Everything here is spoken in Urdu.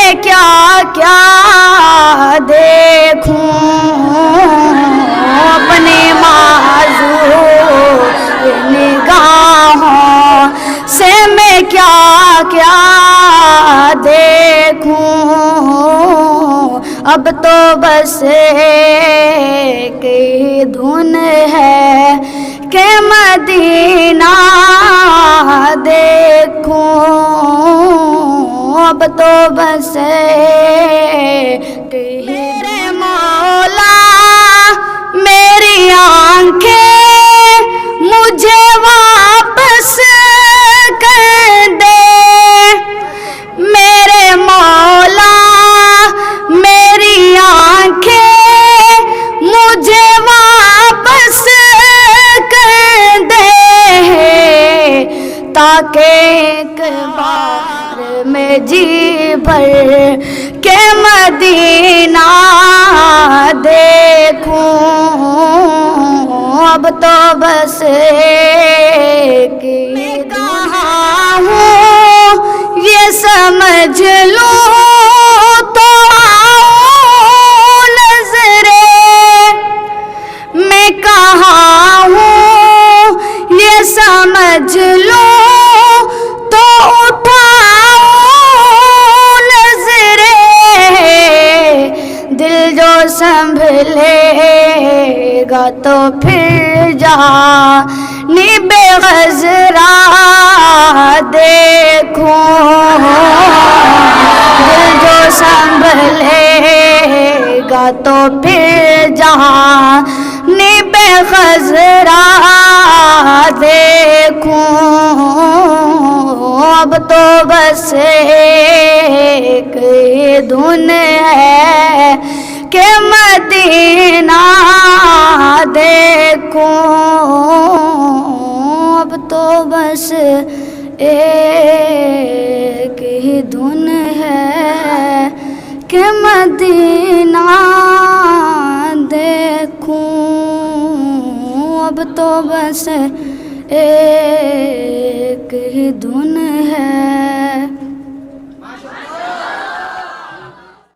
میں کیا کیا دیکھوں اپنے معذور نگاہوں سے، میں کیا کیا دیکھوں، اب تو بس ایک ہی دھن ہے کہ مدینہ دیکھوں، اب تو بس ایک ہی مولا میری آنکھیں مجھے واپس کر دے، میرے مولا میری آنکھیں مجھے واپس کر دے، تاکہ ایک بار میں جی بھر کے مدینہ دیکھوں، اب تو بس ایک ہی کہاں ہوں یہ سمجھ لوں تو آؤں نظرے، میں کہاں ہوں یہ سمجھ لوں تو اٹھاؤں نظرے، دل جو سنبھلے گا تو پھر جانب غزرا دیکھوں، دل جو سنبھلے گا تو پھر جانب غزرا دیکھوں، اب تو بس ایک ہی دھن ہے کہ مدینہ دیکھوں، اب تو بس ایک ہی دھن ہے کہ مدینہ دیکھوں، اب تو بس ایک ہی دھن ہے